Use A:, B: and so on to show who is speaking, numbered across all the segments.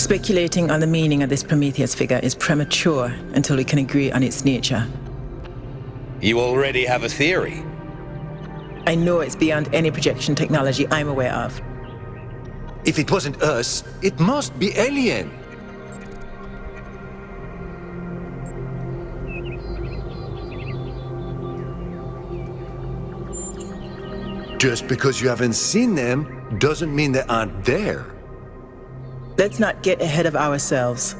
A: Speculating on the meaning of this Prometheus figure is premature until we can agree on its nature.
B: You already have a theory.
A: I know it's beyond any projection technology I'm aware of.
C: If it wasn't us, it must be alien. Just because you haven't seen them doesn't mean they aren't there.
A: Let's not get ahead of ourselves.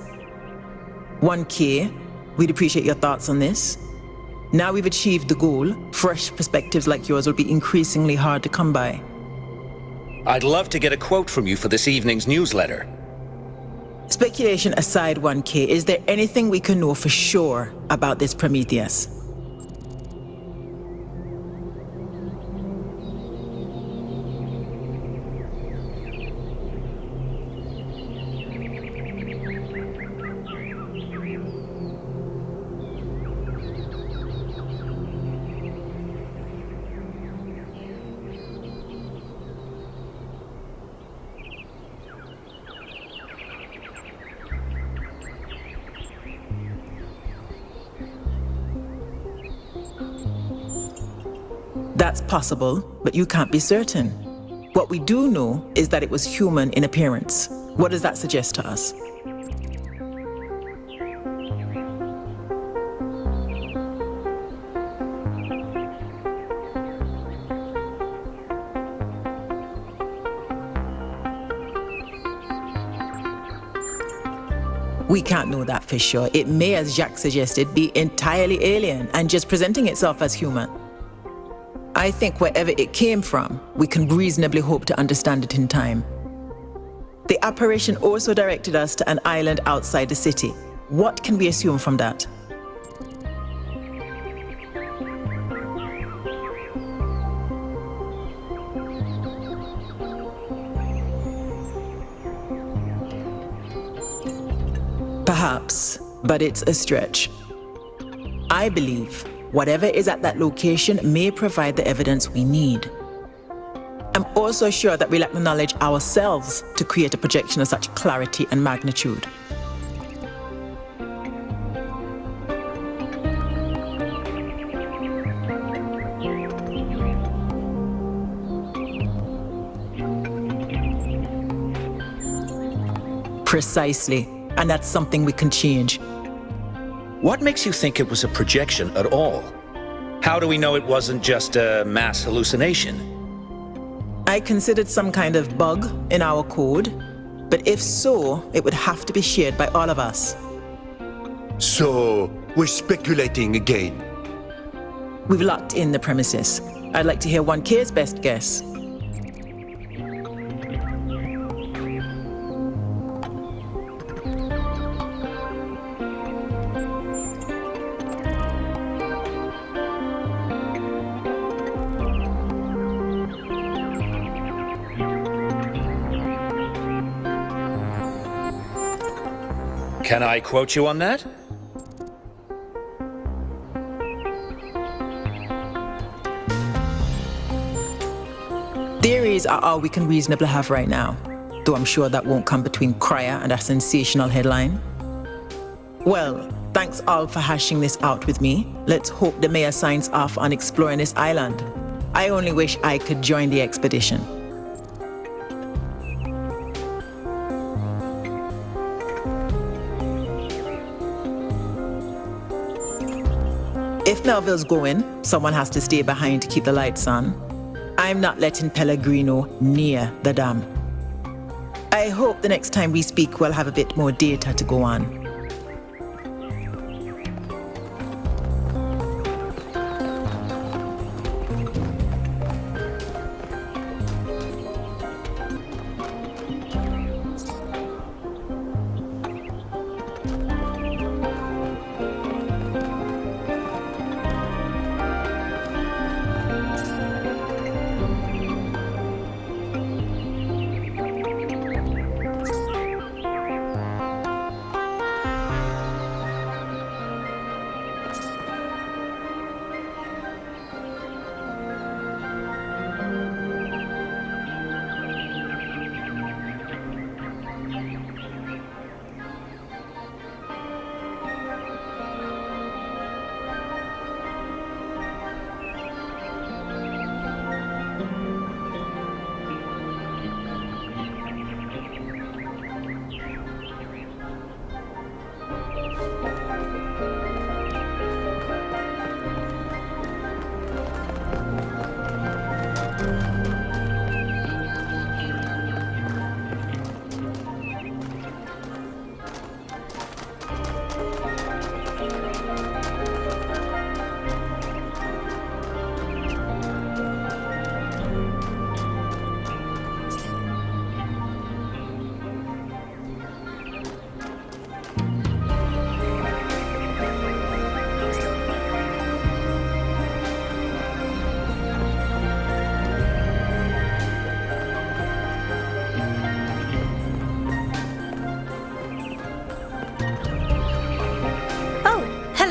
A: 1K, we'd appreciate your thoughts on this. Now we've achieved the goal, fresh perspectives like yours will be increasingly hard to come by.
B: I'd love to get a quote from you for this evening's newsletter.
A: Speculation aside, 1K, is there anything we can know for sure about this Prometheus? That's possible, but you can't be certain. What we do know is that it was human in appearance. What does that suggest to us? We can't know that for sure. It may, as Jacques suggested, be entirely alien and just presenting itself as human. I think wherever it came from, we can reasonably hope to understand it in time. The apparition also directed us to an island outside the city. What can we assume from that? Perhaps, but it's a stretch. I believe whatever is at that location may provide the evidence we need. I'm also sure that we lack the knowledge ourselves to create a projection of such clarity and magnitude. Precisely, and that's something we can change.
B: What makes you think it was a projection at all? How do we know it wasn't just a mass hallucination?
A: I considered some kind of bug in our code, but if so, it would have to be shared by all of us.
C: So, we're speculating again.
A: We've locked in the premises. I'd like to hear 1K's best guess.
B: Can I quote you on that?
A: Theories are all we can reasonably have right now, though I'm sure that won't come between Cryer and a sensational headline. Well, thanks all for hashing this out with me. Let's hope the mayor signs off on exploring this island. I only wish I could join the expedition. If Melville's going, someone has to stay behind to keep the lights on. I'm not letting Pellegrino near the dam. I hope the next time we speak we'll have a bit more data to go on.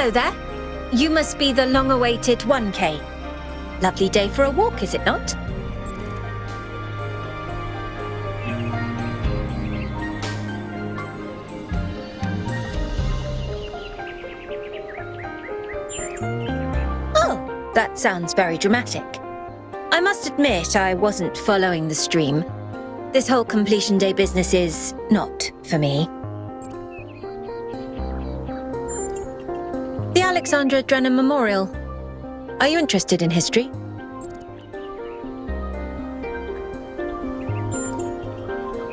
D: Hello there. You must be the long-awaited 1K. Lovely day for a walk, is it not? Oh, that sounds very dramatic. I must admit I wasn't following the stream. This whole completion day business is not for me. The Alexandra Drennan Memorial. Are you interested in history?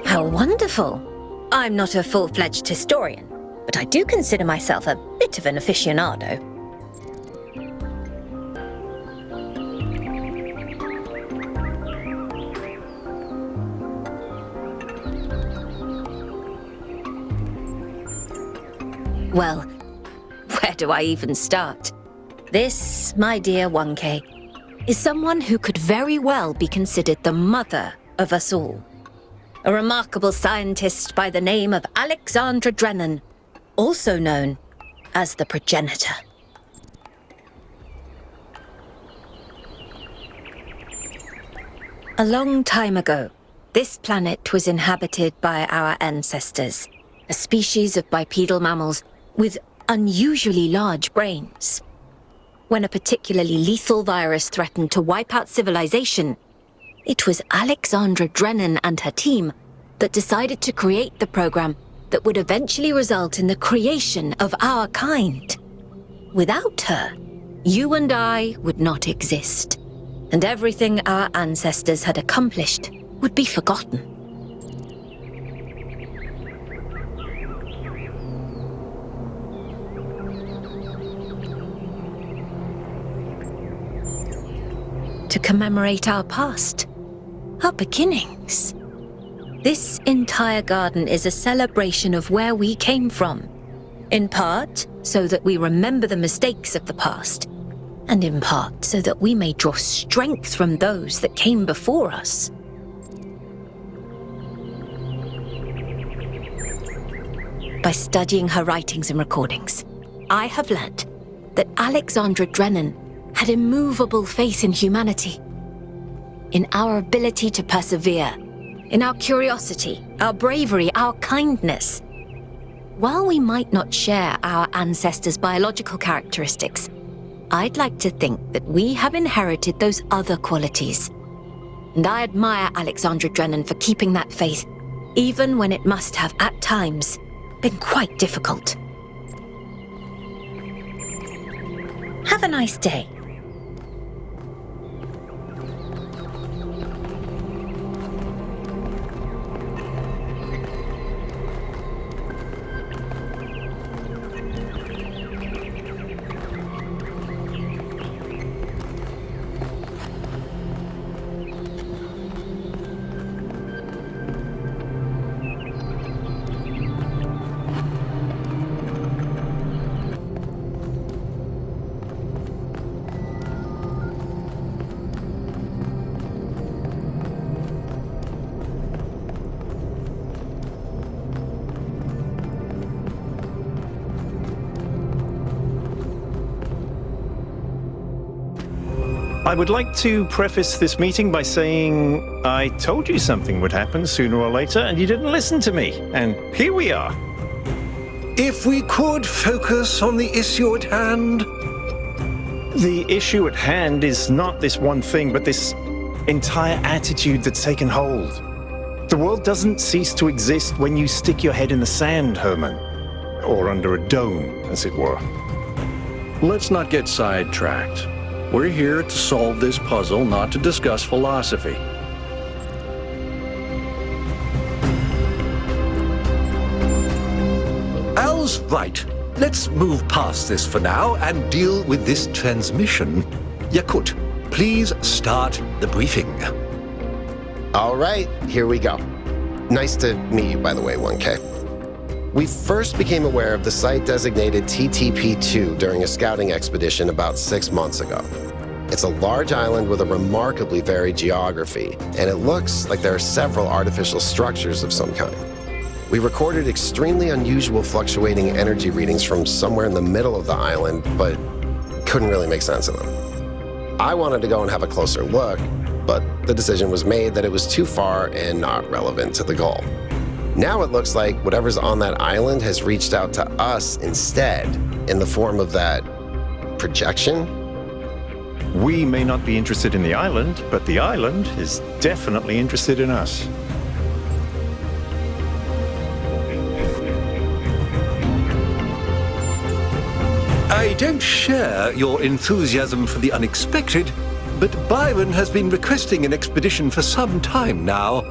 D: How wonderful! I'm not a full-fledged historian, but I do consider myself a bit of an aficionado. Well, where do I even start? This, my dear 1K, is someone who could very well be considered the mother of us all. A remarkable scientist by the name of Alexandra Drennan, also known as the progenitor. A long time ago, this planet was inhabited by our ancestors, a species of bipedal mammals with unusually large brains. When a particularly lethal virus threatened to wipe out civilization, it was Alexandra Drennan and her team that decided to create the program that would eventually result in the creation of our kind. Without her, you and I would not exist, and everything our ancestors had accomplished would be forgotten. To commemorate our past, our beginnings. This entire garden is a celebration of where we came from, in part so that we remember the mistakes of the past, and in part so that we may draw strength from those that came before us. By studying her writings and recordings, I have learnt that Alexandra Drennan had immovable faith in humanity, in our ability to persevere, in our curiosity, our bravery, our kindness. While we might not share our ancestors' biological characteristics, I'd like to think that we have inherited those other qualities. And I admire Alexandra Drennan for keeping that faith, even when it must have, at times, been quite difficult. Have a nice day.
E: I would like to preface this meeting by saying I told you something would happen sooner or later, and you didn't listen to me. And here we are.
C: If we could focus on the issue at hand.
E: The issue at hand is not this one thing, but this entire attitude that's taken hold. The world doesn't cease to exist when you stick your head in the sand, Herman. Or under a dome, as it were.
F: Let's not get sidetracked. We're here to solve this puzzle, not to discuss philosophy.
C: Al's right. Let's move past this for now and deal with this transmission. Yakut, please start the briefing.
G: All right, here we go. Nice to meet you, by the way, 1K. We first became aware of the site designated TTP-2 during a scouting expedition about 6 months ago. It's a large island with a remarkably varied geography, and it looks like there are several artificial structures of some kind. We recorded extremely unusual fluctuating energy readings from somewhere in the middle of the island, but couldn't really make sense of them. I wanted to go and have a closer look, but the decision was made that it was too far and not relevant to the goal. Now it looks like whatever's on that island has reached out to us instead, in the form of that projection.
E: We may not be interested in the island, but the island is definitely interested in us.
C: I don't share your enthusiasm for the unexpected, but Byron has been requesting an expedition for some time now,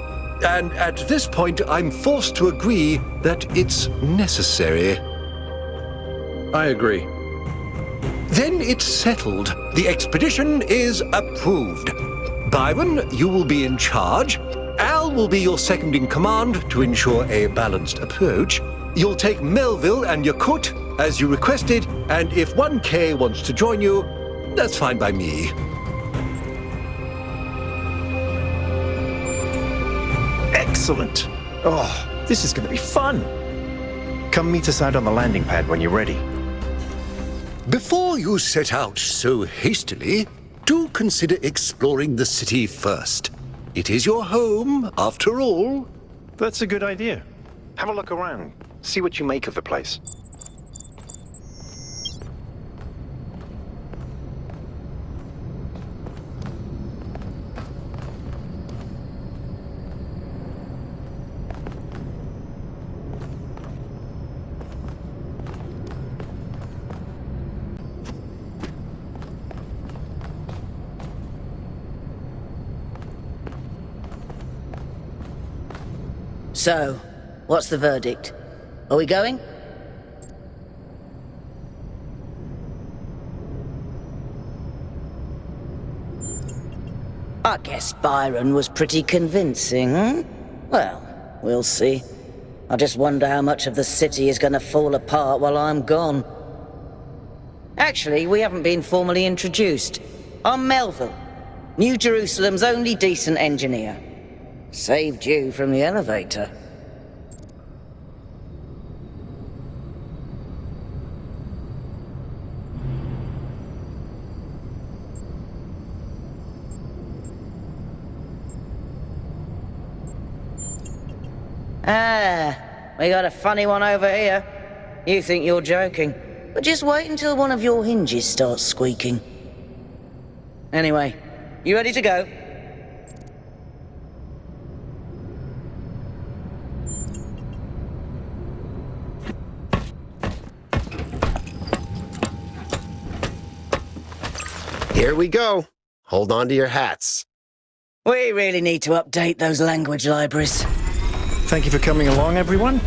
C: and at this point I'm forced to agree that it's necessary.
F: I agree.
C: Then it's settled. The expedition is approved. Byron, you will be in charge. Al will be your second in command to ensure a balanced approach. You'll take Melville and Yakut as you requested, and if 1K wants to join you, that's fine by me.
E: Excellent. Oh, this is going to be fun. Come meet us out on the landing pad when you're ready.
C: Before you set out so hastily, do consider exploring the city first. It is your home, after all.
E: That's a good idea. Have a look around. See what you make of the place.
H: So, what's the verdict? Are we going? I guess Byron was pretty convincing, hmm? Well, we'll see. I just wonder how much of the city is gonna fall apart while I'm gone. Actually, we haven't been formally introduced. I'm Melville, New Jerusalem's only decent engineer. Saved you from the elevator. We got a funny one over here. You think you're joking, but just wait until one of your hinges starts squeaking. Anyway, you ready to go?
G: Here we go. Hold on to your hats.
H: We really need to update those language libraries.
E: Thank you for coming along, everyone.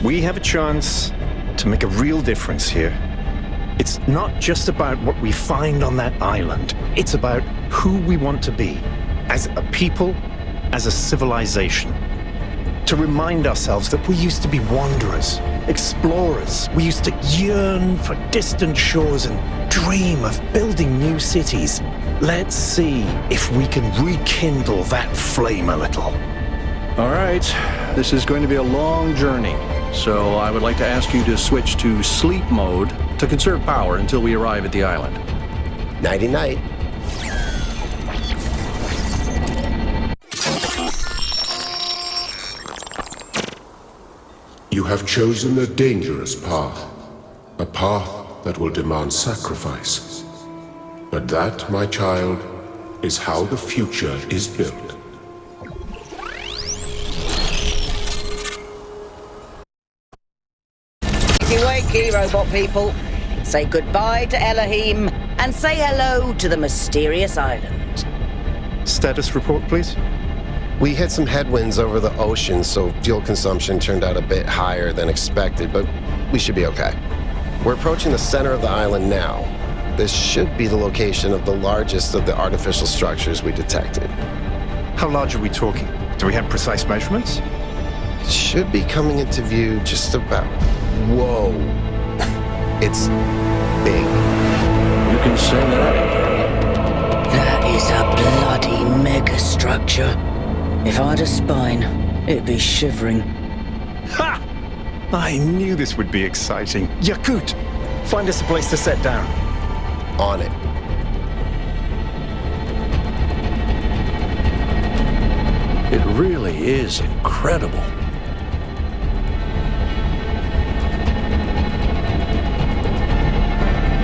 E: We have a chance to make a real difference here. It's not just about what we find on that island. It's about who we want to be, as a people, as a civilization. To remind ourselves that we used to be wanderers, explorers. We used to yearn for distant shores and dream of building new cities. Let's see if we can rekindle that flame a little.
F: All right, this is going to be a long journey, so I would like to ask you to switch to sleep mode to conserve power until we arrive at the island.
G: Nighty-night.
I: You have chosen a dangerous path, a path that will demand sacrifice. But that, my child, is how the future is built.
H: Wakey, robot people. Say goodbye to Elohim and say hello to the mysterious island.
E: Status report, please.
G: We hit some headwinds over the ocean, so fuel consumption turned out a bit higher than expected, but we should be okay. We're approaching the center of the island now. This should be the location of the largest of the artificial structures we detected.
E: How large are we talking? Do we have precise measurements?
G: Should be coming into view just about... Whoa. It's big.
F: You can say that.
H: That is a bloody megastructure. If I had a spine, it'd be shivering.
E: Ha! I knew this would be exciting. Yakut, find us a place to set down.
G: On it.
F: It really is incredible.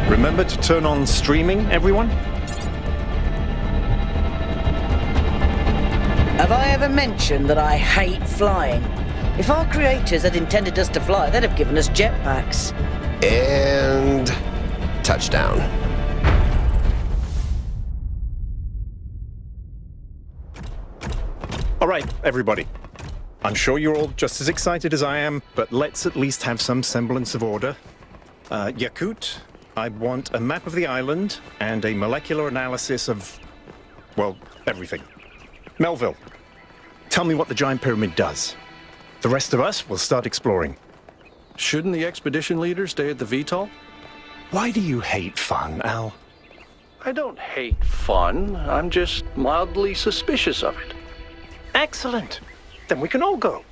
E: Remember to turn on streaming, everyone?
H: Have I ever mentioned that I hate flying? If our creators had intended us to fly, they'd have given us jetpacks.
G: And touchdown.
E: All right, everybody. I'm sure you're all just as excited as I am, but let's at least have some semblance of order. Yakut, I want a map of the island and a molecular analysis of, well, everything. Melville, tell me what the giant pyramid does. The rest of us will start exploring.
F: Shouldn't the expedition leader stay at the VTOL?
E: Why do you hate fun, Al?
F: I don't hate fun. I'm just mildly suspicious of it.
E: Excellent. Then we can all go.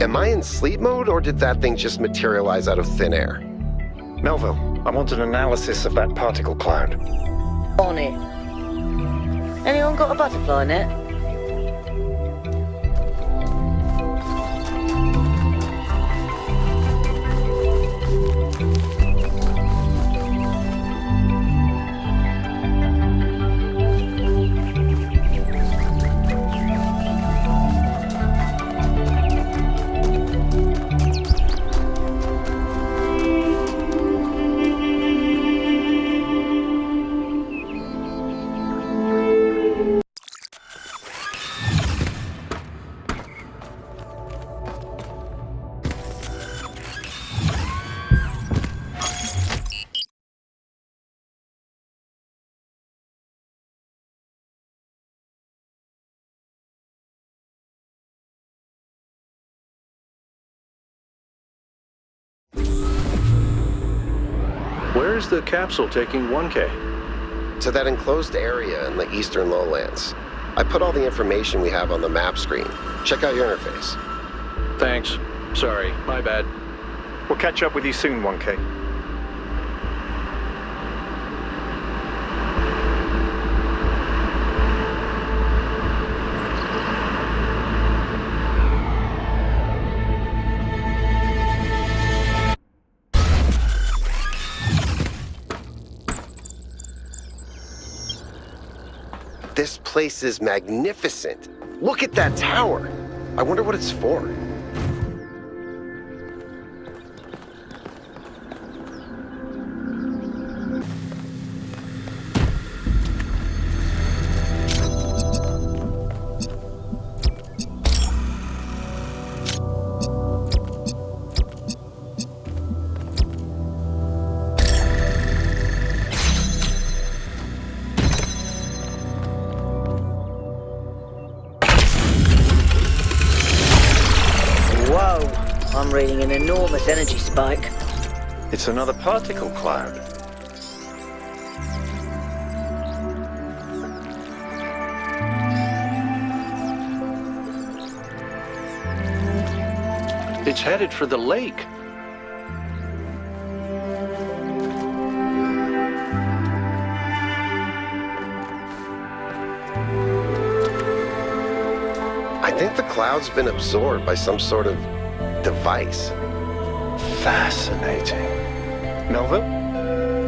G: Am I in sleep mode, or did that thing just materialize out of thin air?
E: Melville, I want an analysis of that particle cloud.
H: On it. Anyone got a butterfly net?
F: Where's the capsule taking 1K?
G: To that enclosed area in the eastern lowlands. I put all the information we have on the map screen. Check out your interface.
F: Thanks. Sorry, my bad.
E: We'll catch up with you soon, 1K.
G: This place is magnificent. Look at that tower. I wonder what it's for.
H: I'm reading an enormous energy spike.
E: It's another particle cloud.
F: It's headed for the lake.
G: I think the cloud's been absorbed by some sort of device.
E: Fascinating. Melville?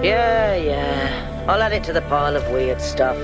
H: Yeah. I'll add it to the pile of weird stuff.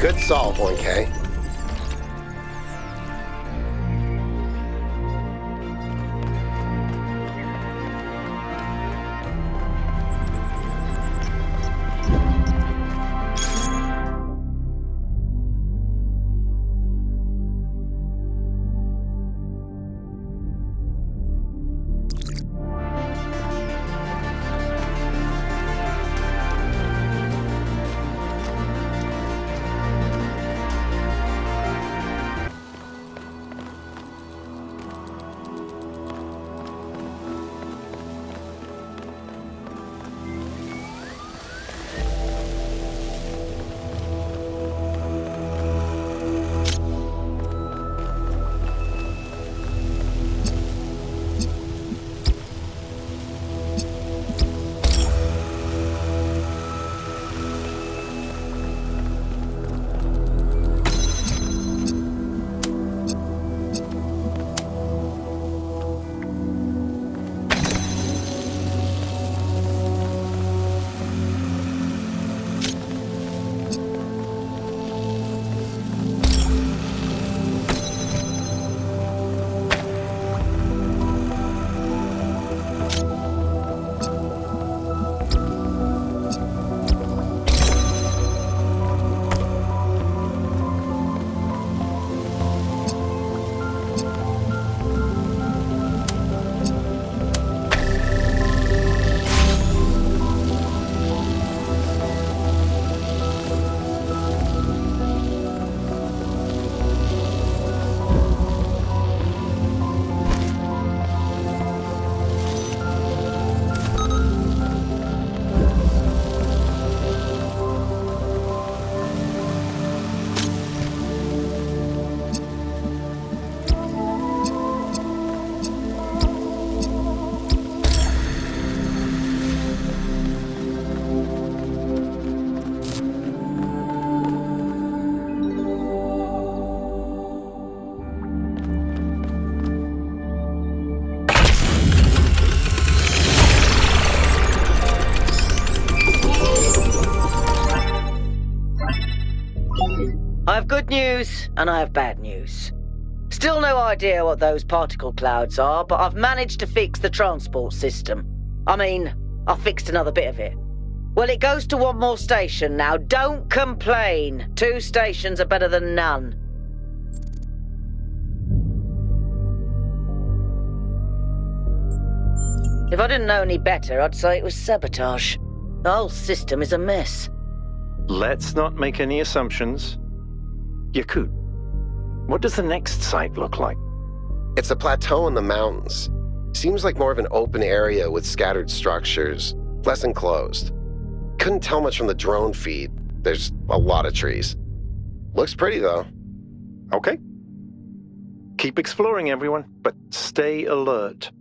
G: Good solve, 1K.
H: I have good news and I have bad news. Still no idea what those particle clouds are, but I've managed to fix the transport system. I mean, I fixed another bit of it. Well, it goes to one more station now. Don't complain. 2 stations are better than none. If I didn't know any better, I'd say it was sabotage. The whole system is a mess.
E: Let's not make any assumptions. Yakut, what does the next site look like?
G: It's a plateau in the mountains. Seems like more of an open area with scattered structures, less enclosed. Couldn't tell much from the drone feed. There's a lot of trees. Looks pretty, though.
E: Okay. Keep exploring, everyone, but stay alert.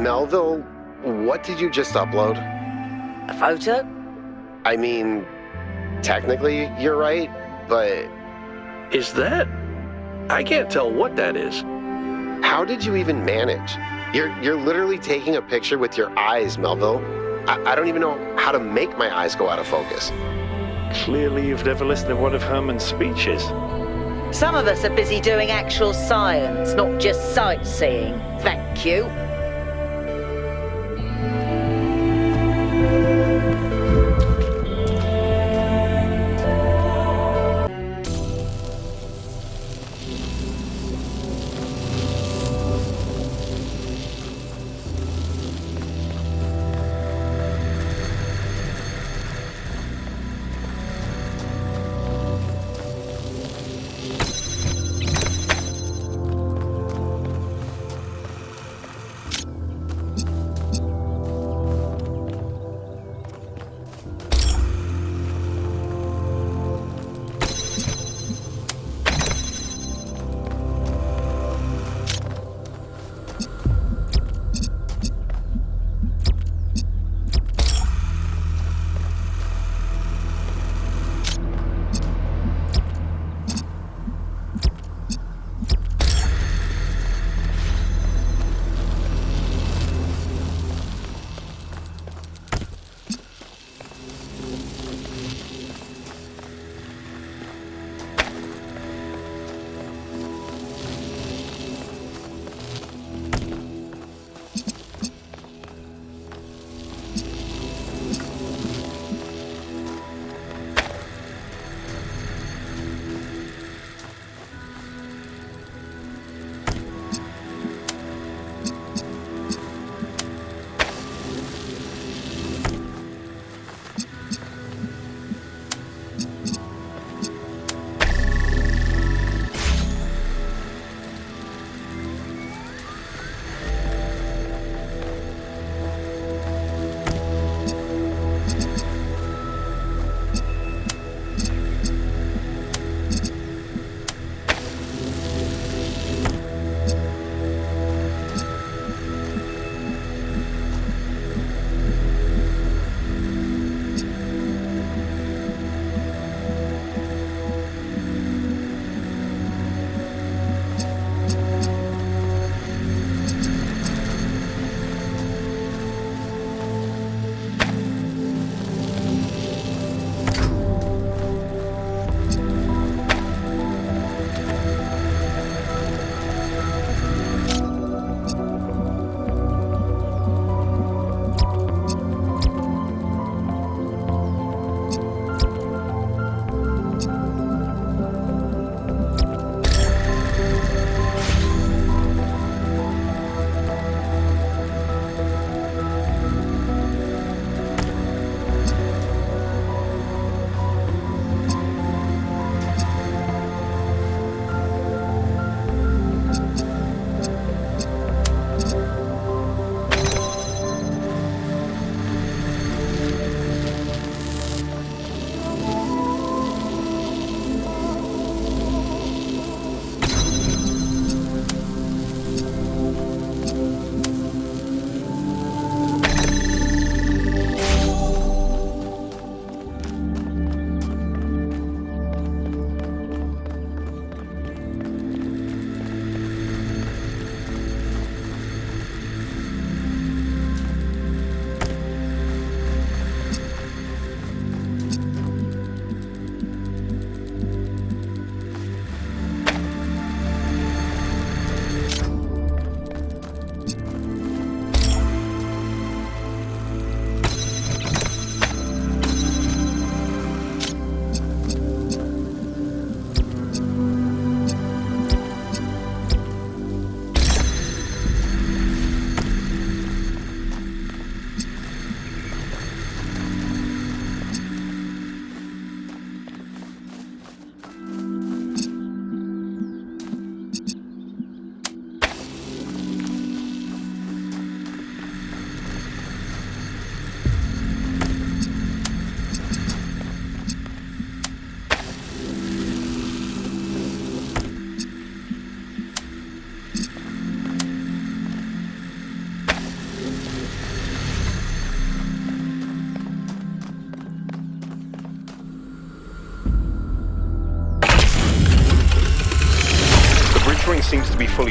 G: Melville, what did you just upload?
H: A photo?
G: I mean, technically you're right, but
F: Is that? I can't tell what that is.
G: how did you even manage? You're literally taking a picture with your eyes, Melville. I don't even know how to make my eyes go out of focus.
E: Clearly you've never listened to one of Herman's speeches.
H: Some of us are busy doing actual science, not just sightseeing. Thank you.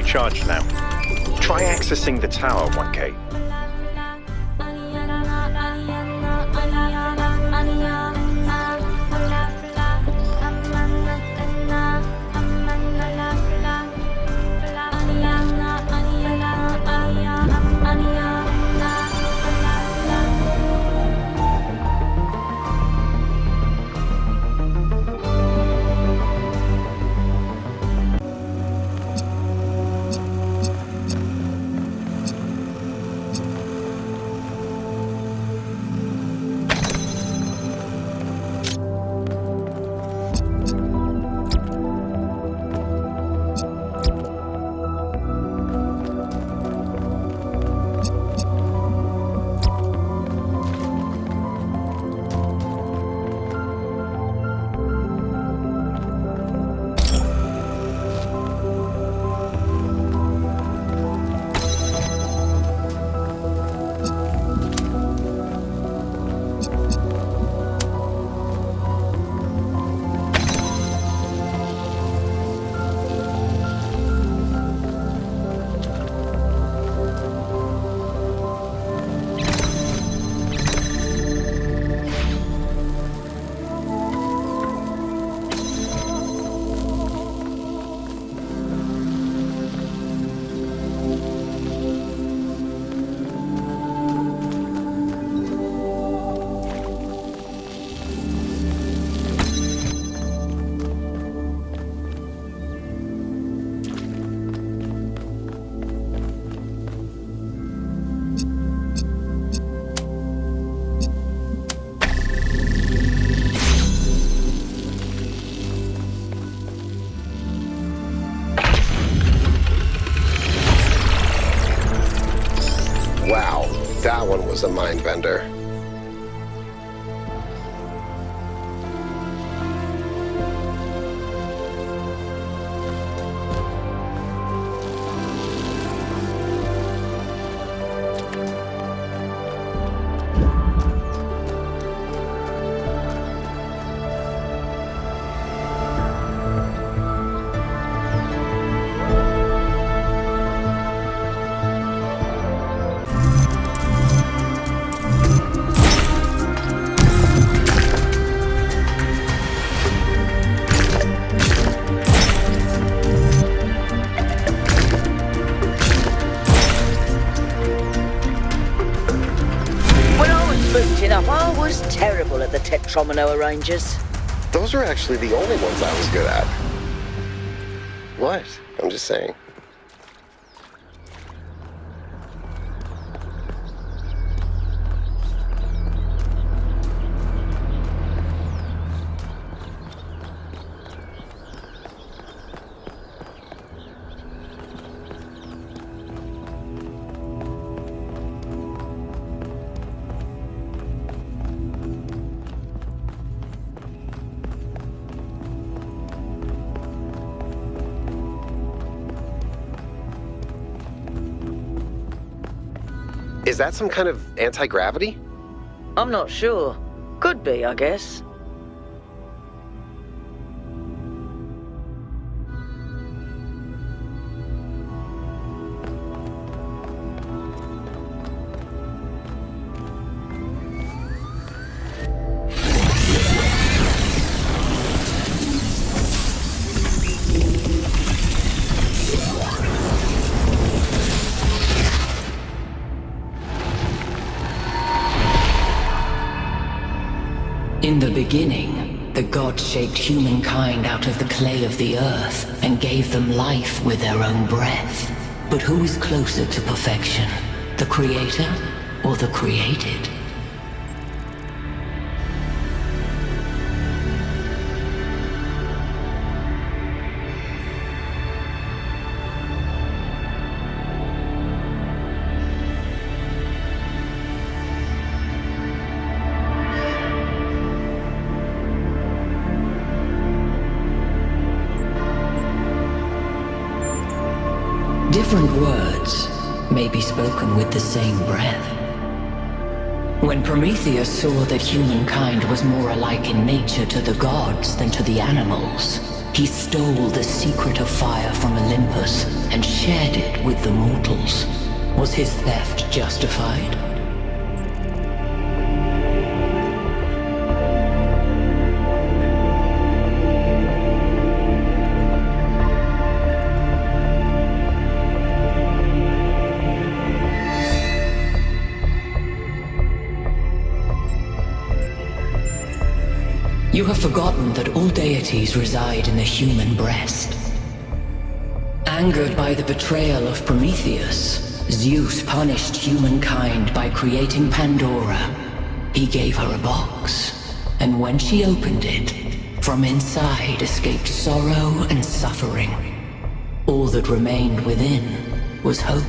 E: recharged now. Try accessing the tower, 1K.
G: Wow, that one was a mind bender.
H: I was terrible at the Tetromino arrangers.
G: Those are actually the only ones I was good at. What? I'm just saying. Is that some kind of anti-gravity?
H: I'm not sure. Could be, I guess.
J: In the beginning, the gods shaped humankind out of the clay of the earth and gave them life with their own breath. But who is closer to perfection, the creator or the created? Different words may be spoken with the same breath. When Prometheus saw that humankind was more alike in nature to the gods than to the animals, He stole the secret of fire from Olympus and shared it with the mortals. Was his theft justified? You have forgotten that all deities reside in the human breast. Angered by the betrayal of Prometheus, Zeus punished humankind by creating Pandora. He gave her a box, and when she opened it, from inside escaped sorrow and suffering. All that remained within was hope.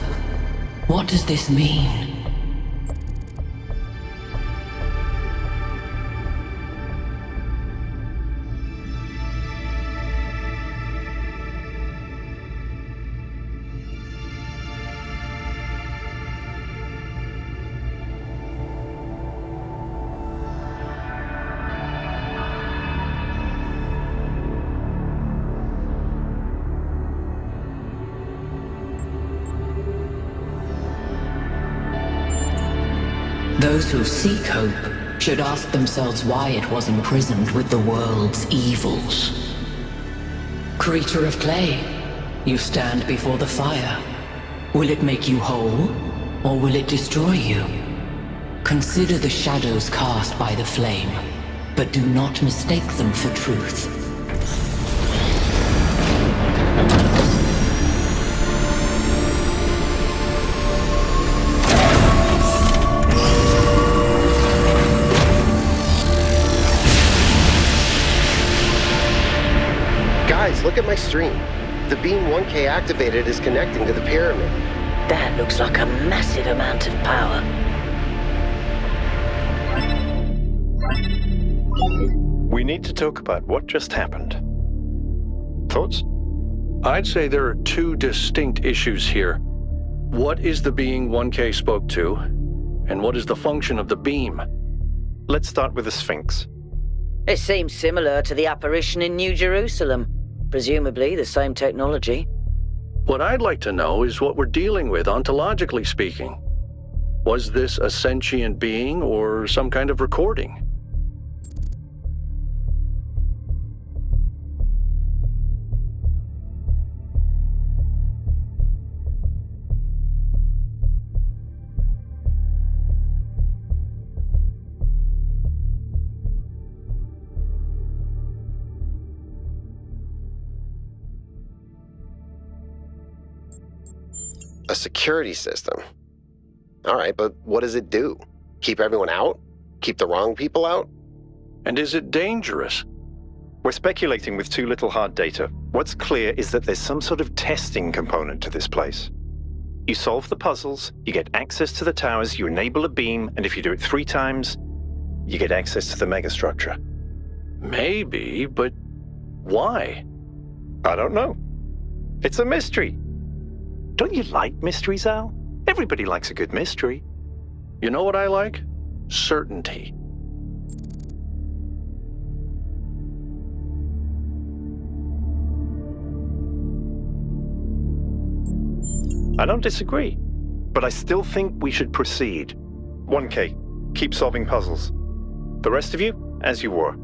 J: What does this mean? Those who seek hope should ask themselves why it was imprisoned with the world's evils. Creature of clay, you stand before the fire. Will it make you whole, or will it destroy you? Consider the shadows cast by the flame, but do not mistake them for truth.
G: Guys, look at my stream. The beam 1K activated is connecting to the pyramid.
H: That looks like a massive amount of power.
E: We need to talk about what just happened. Thoughts?
F: I'd say there are two distinct issues here. What is the being 1K spoke to, and what is the function of the beam?
E: Let's start with the Sphinx.
H: It seems similar to the apparition in New Jerusalem. Presumably the same technology.
F: What I'd like to know is what we're dealing with, ontologically speaking. Was this a sentient being or some kind of recording?
G: A security system. All right, but what does it do? Keep everyone out? Keep the wrong people out?
F: And is it dangerous?
E: We're speculating with too little hard data. What's clear is that there's some sort of testing component to this place. You solve the puzzles, you get access to the towers, you enable a beam, and if you do it 3 times, you get access to the megastructure.
F: Maybe, but why?
E: I don't know. It's a mystery. Don't you like mysteries, Al? Everybody likes a good mystery.
F: You know what I like? Certainty.
E: I don't disagree, but I still think we should proceed. 1K, keep solving puzzles. The rest of you, as you were.